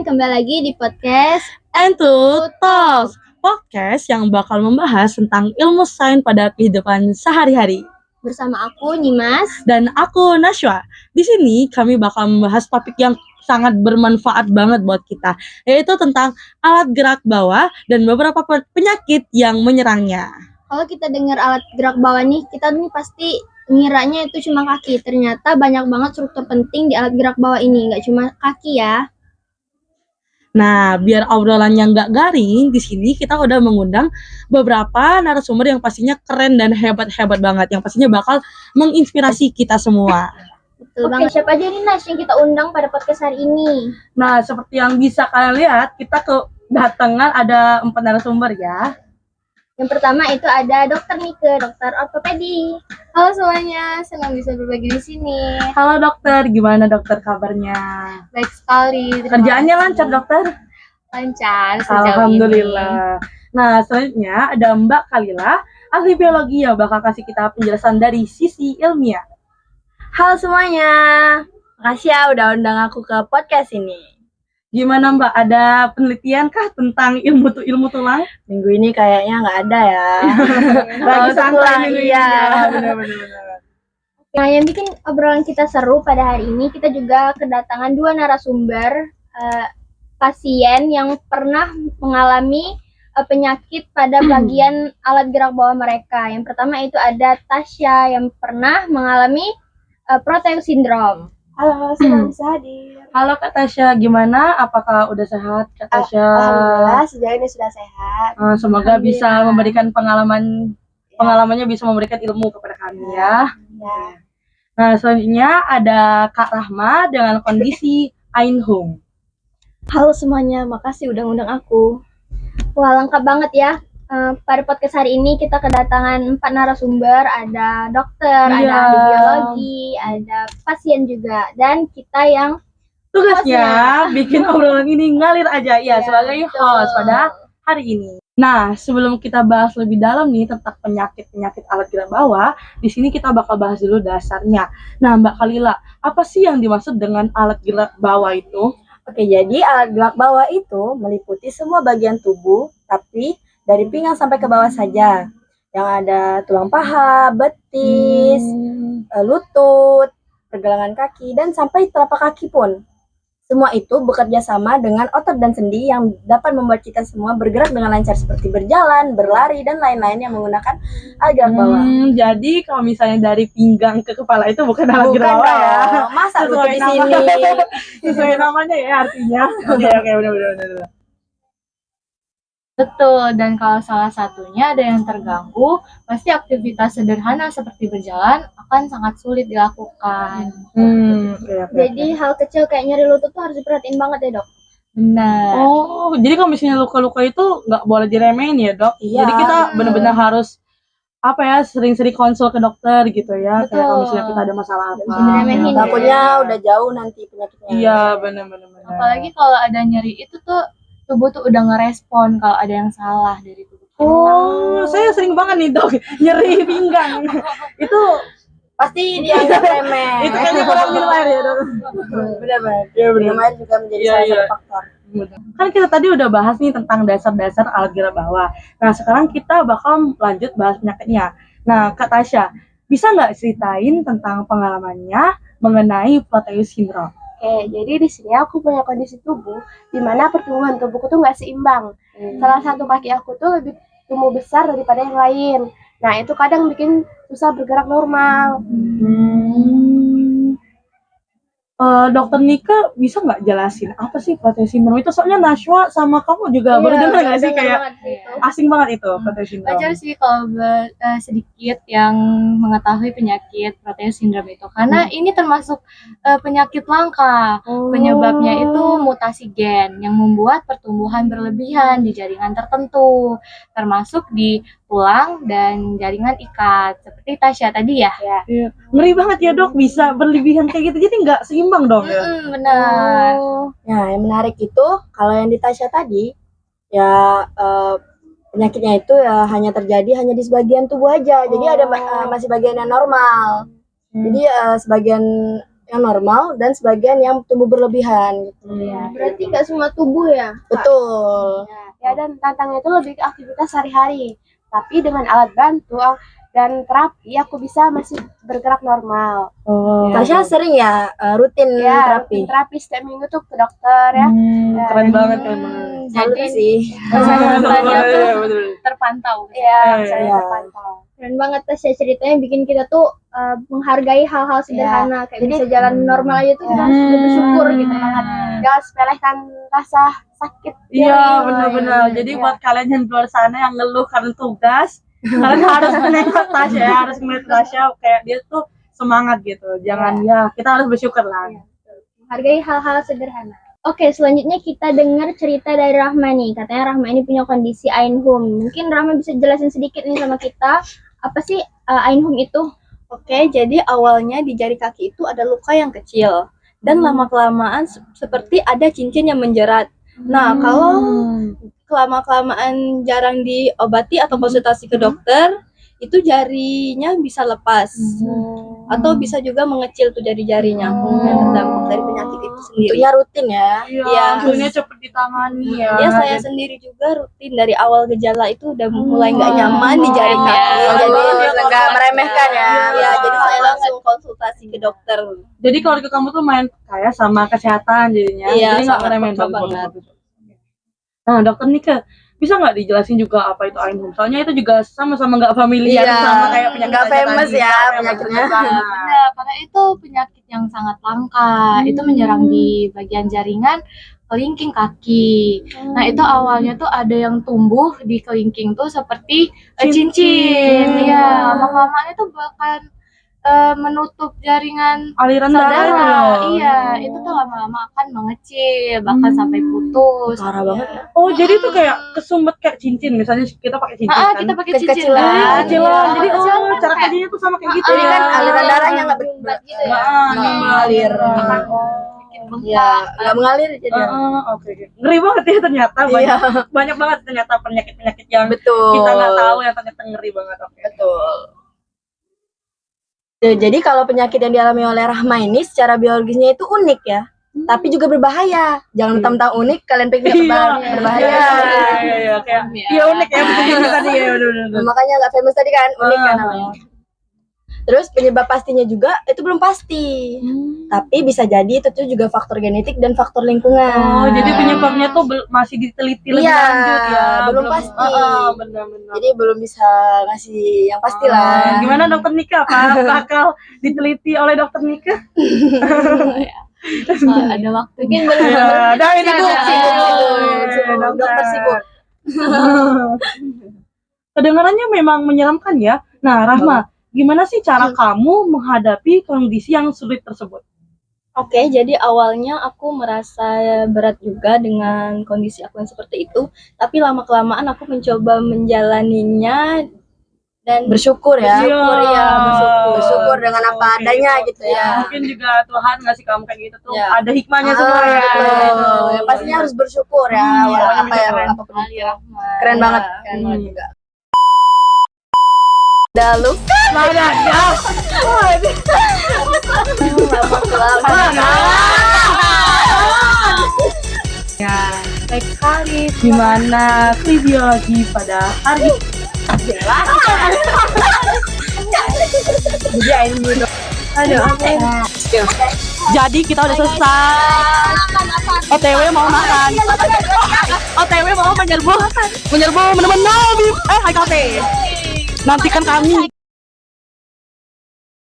kembali lagi di podcast Entu Talks, podcast yang bakal membahas tentang ilmu sains pada kehidupan sehari-hari. bersama aku Nyimas. Dan aku Nashwa. Di sini kami bakal membahas topik yang sangat bermanfaat banget buat kita, yaitu tentang alat gerak bawah dan beberapa penyakit yang menyerangnya. Kalau kita dengar alat gerak bawah nih, kita nih pasti ngiranya itu cuma kaki. Ternyata banyak banget struktur penting di alat gerak bawah ini, nggak cuma kaki ya. Nah, biar obrolannya nggak garing, di sini kita udah mengundang beberapa narasumber yang pastinya keren dan hebat-hebat banget, yang pastinya bakal menginspirasi kita semua. Betul banget. Siapa aja nih Nas yang kita undang pada podcast hari ini? Nah, seperti yang bisa kalian lihat, kita kedatangan ada 4 narasumber ya. Yang pertama itu ada Dokter Nike, dokter ortopedi. Halo semuanya, senang bisa berbagi di sini. Halo dokter, gimana dokter kabarnya? Baik sekali. Kerjaannya lancar dokter? Lancar sejauh Alhamdulillah. Nah, selanjutnya ada Mbak Kalila, ahli biologi yang bakal kasih kita penjelasan dari sisi ilmiah. Halo semuanya, makasih ya udah undang aku ke podcast ini. Gimana Mbak, ada penelitian kah tentang ilmu tulang? Minggu ini kayaknya nggak ada ya. Lagi santai minggu ini. Iya. Benar-benar. Nah, yang bikin obrolan kita seru pada hari ini, kita juga kedatangan 2 narasumber pasien yang pernah mengalami penyakit pada bagian alat gerak bawah mereka. Yang pertama itu ada Tasya yang pernah mengalami Proteus syndrome. Halo, senang bisa hadir. Halo Kak Tasya, gimana? Apakah udah sehat Kak Tasya? Alhamdulillah sejauh ini sudah sehat. Semoga bisa memberikan pengalamannya bisa memberikan ilmu kepada kami ya. Ya. Nah, selanjutnya ada Kak Rahma dengan kondisi Einhum. Halo semuanya, makasih udah ngundang aku. Wah, lengkap banget ya. Pada podcast hari ini kita kedatangan 4 narasumber, ada dokter, ada Iya. ahli biologi, ada pasien juga, dan kita yang Tugasnya bikin obrolan ini ngalir aja ya, sebagai betul. host pada hari ini. Nah, sebelum kita bahas lebih dalam nih tentang penyakit alat gerak bawah, di sini kita bakal bahas dulu dasarnya. Nah, Mbak Kalila, apa sih yang dimaksud dengan alat gerak bawah itu? Oke, jadi alat gerak bawah itu meliputi semua bagian tubuh, tapi dari pinggang sampai ke bawah saja. Yang ada tulang paha, betis, lutut, pergelangan kaki, dan sampai telapak kaki pun. Semua itu bekerja sama dengan otot dan sendi yang dapat membuat kita semua bergerak dengan lancar seperti berjalan, berlari, dan lain-lain yang menggunakan alat gerak bawah. Jadi kalau misalnya dari pinggang ke kepala itu bukan alat Bukan gerak bawah ya. dong, masa lutut di sini. Sesuai namanya ya artinya. Oke, benar. Betul, dan kalau salah satunya ada yang terganggu, pasti aktivitas sederhana seperti berjalan akan sangat sulit dilakukan. Oke. jadi hal kecil kayak nyeri lutut tuh harus diperhatiin banget ya dok. Benar. Oh, jadi kalau misalnya luka-luka itu nggak boleh diremehin ya dok? Iya. Jadi kita benar-benar harus sering-sering konsul ke dokter gitu ya. Kayak kalau misalnya kita ada masalah apa. bisa diremehin. Takutnya udah jauh nanti penyakitnya. Iya, benar. Apalagi kalau ada nyeri itu tuh tubuh tuh udah ngerespon kalau ada yang salah dari tubuh kita. Oh, saya sering banget nih dok nyeri pinggang. Itu Pasti dianggap remeh. itu kayaknya kurang minum air ya dok. Benar-benar. Iya Minum air juga menjadi Iya, salah iya. satu faktor. Kan kita tadi udah bahas nih tentang dasar-dasar alat gerak bawah. Nah, sekarang kita bakal lanjut bahas penyakitnya. Nah, Kak Tasya, bisa nggak ceritain tentang pengalamannya mengenai Proteus syndrome? Oke, jadi di sini aku punya kondisi tubuh di mana pertumbuhan tubuhku tuh nggak seimbang. Salah satu kaki aku tuh lebih tumbuh besar daripada yang lain. Nah, itu kadang bikin susah bergerak normal. Dokter Nika bisa nggak jelasin apa sih Proteus syndrome itu? Soalnya Nashwa sama kamu juga baru dengar nggak sih, kayak asing banget itu Proteus syndrome. Wajar sih kalau sedikit yang mengetahui penyakit Proteus syndrome itu, karena ini termasuk penyakit langka. Penyebabnya itu mutasi gen yang membuat pertumbuhan berlebihan di jaringan tertentu, termasuk di tulang dan jaringan ikat, seperti Tasya tadi ya. Iya. Ngeri banget ya dok, bisa berlebihan kayak gitu, jadi nggak seimbang dong ya. Benar. Nah, yang menarik itu kalau yang di Tasya tadi ya penyakitnya itu ya hanya terjadi hanya di sebagian tubuh aja. Jadi ada masih bagian yang normal. Jadi sebagian yang normal dan sebagian yang tumbuh berlebihan gitu. Berarti nggak semua tubuh ya? Betul. Ya, dan tantangannya itu lebih ke aktivitas sehari-hari. Tapi dengan alat bantu dan terapi, aku bisa masih bergerak normal. Oh. Tasya sering ya rutin Ya, terapi. rutin terapi setiap minggu tuh ke dokter ya. Keren banget keren banget. Salut Jadi sih. kesehatannya tuh Iya, betul. terpantau. Iya, Iya, saya iya. terpantau. Keren banget Tasya ceritanya bikin kita tuh menghargai hal-hal sederhana kayak bisa jalan normal aja tuh kita harus udah bersyukur gitu. Jangan sepelekan rasa sakit. Iya benar-benar. Jadi buat kalian yang di luar sana yang ngeluh karena tugas, kalian harus menengok Tasya, ya, harus melihat Tasya kayak dia tuh semangat gitu. Jangan ya kita harus bersyukur lah. Menghargai hal-hal sederhana. Oke, selanjutnya kita dengar cerita dari Rahma nih. Katanya Rahma ini punya kondisi Einhum. Mungkin Rahma bisa jelasin sedikit nih sama kita apa sih Einhum itu? Oke, jadi awalnya di jari kaki itu ada luka yang kecil dan lama-kelamaan seperti ada cincin yang menjerat. Nah, kalau kelama-kelamaan jarang diobati atau konsultasi ke dokter, itu jarinya bisa lepas atau bisa juga mengecil tuh jari-jarinya yang terdampak dari penyakit itu sendiri. Tentunya rutin ya. Iya, hasilnya cepet ditangani ya. Ya, saya sendiri juga rutin dari awal gejala itu udah mulai nggak nyaman di jari Keren kaki. ya. Jadi nggak meremehkan ya. ya, jadi saya langsung konsultasi ke dokter. Jadi keluarga kamu tuh main kayak sama kesehatan jadinya. Iya, Jadi nggak sangat ngeremehin peka banget. Nah, dokter Nika, bisa nggak dijelasin juga apa itu Einhum? Soalnya itu juga sama-sama nggak familiar Iya, sama kayak penyakit nggak aja famous tadi. ya Nggak famous penyakitnya. juga. Benar, karena itu penyakit yang sangat langka. Itu menyerang di bagian jaringan kelingking kaki. Nah, itu awalnya tuh ada yang tumbuh di kelingking tuh seperti cincin. Ya, lama-kelamaan itu bahkan menutup jaringan Aliran darah itu saudara. loh. Iya, itu tuh lama-lama akan mengecil, bahkan sampai putus. Parah banget ya. Oh, jadi tuh kayak kesumbat kayak cincin. Misalnya kita pakai cincin kan. Kita pakai cincin Kekecilan. kan. Kecilan. Jadi Kecilan oh, cara kerjanya tuh sama kayak gitu. Jadi kan ya. aliran darahnya nggak Berat gitu ya. Nggak mengalir. bikin bengkak. Ya, nggak mengalir jadi. Oke. Ngeri banget ya ternyata. Iya. Banyak banget ternyata penyakit-penyakit yang Betul. kita nggak tahu yang ternyata ngeri banget. Oke. Betul. Jadi kalau penyakit yang dialami oleh Rahma ini secara biologisnya itu unik ya, tapi juga berbahaya. Jangan mentang-mentang unik kalian pikir nggak berbahaya. Iya, kayak iya unik ya betul tadi ya benar. Makanya nggak famous tadi kan, unik kan namanya. Terus penyebab pastinya juga itu belum pasti, tapi bisa jadi itu tuh juga faktor genetik dan faktor lingkungan. Oh, jadi penyebabnya tuh masih diteliti lebih Iya, lanjut ya. belum pasti. Benar-benar. Jadi belum bisa ngasih yang pasti lah. Gimana dokter Nika? Apa bakal diteliti oleh dokter Nika? Ada waktunya. Ya, dah ini Bu. Sibuk. Dokter sibuk. Kedengarannya memang menyeramkan ya. Nah, Rahma, gimana sih cara kamu menghadapi kondisi yang sulit tersebut? Oke, jadi awalnya aku merasa berat juga dengan kondisi aku yang seperti itu, tapi lama-kelamaan aku mencoba menjalaninya dan Bersyukur ya. bersyukur ya, Bersyukur dengan apa Oke, adanya oke. gitu ya. Mungkin juga Tuhan ngasih kamu kayak gitu tuh Ya. ada hikmahnya semua ya. Betul. Yang pastinya harus bersyukur ya. Iya, Apa ya, keren. apapun itu. Keren banget. Keren banget juga. Dalu. Mana ya? Baik sekali. Gimana biologi pada hari Jadi air minum. Jadi kita udah selesai. OTW mau makan. OTW mau menyerbu menu-menu. Hai Kafe. Nantikan kami.